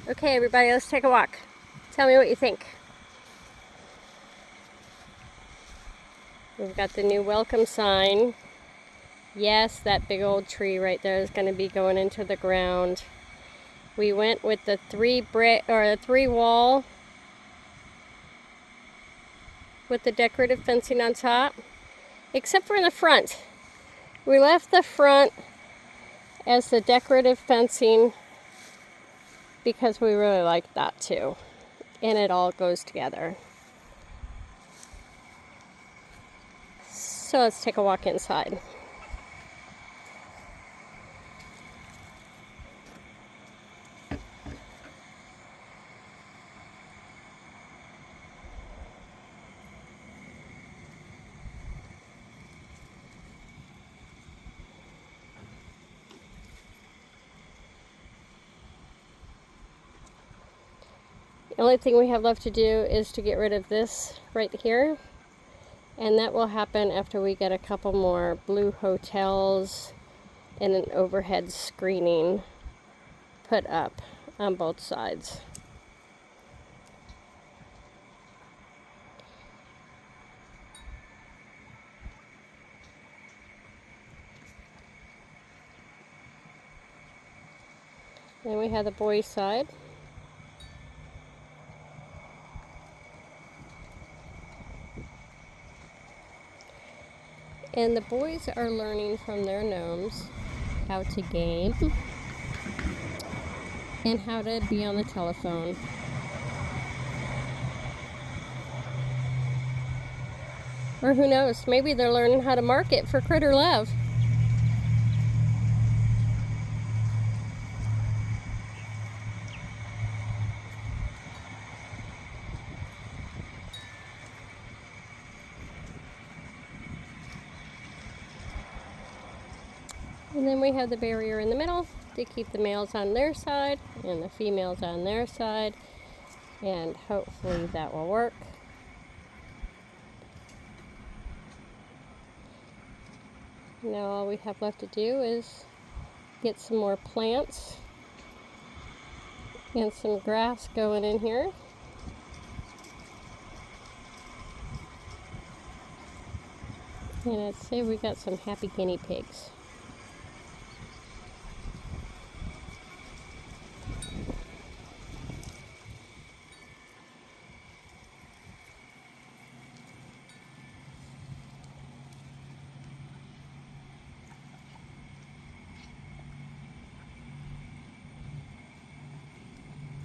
Okay, everybody, let's take a walk. Tell me what you think. We've got the new welcome sign. Yes, that big old tree right there is going to be going into the ground. We went with the three wall with the decorative fencing on top, except for in the front. We left the front as the decorative fencing because we really like that too, and it all goes together. So let's take a walk inside. The only thing we have left to do is to get rid of this right here, and that will happen after we get a couple more blue hotels and an overhead screening put up on both sides. Then we have the boys' side. And the boys are learning from their gnomes how to game and how to be on the telephone. Or who knows, maybe they're learning how to market for Critter Love. And then we have the barrier in the middle to keep the males on their side and the females on their side. And hopefully that will work. Now all we have left to do is get some more plants and some grass going in here. And let's say we got some happy guinea pigs.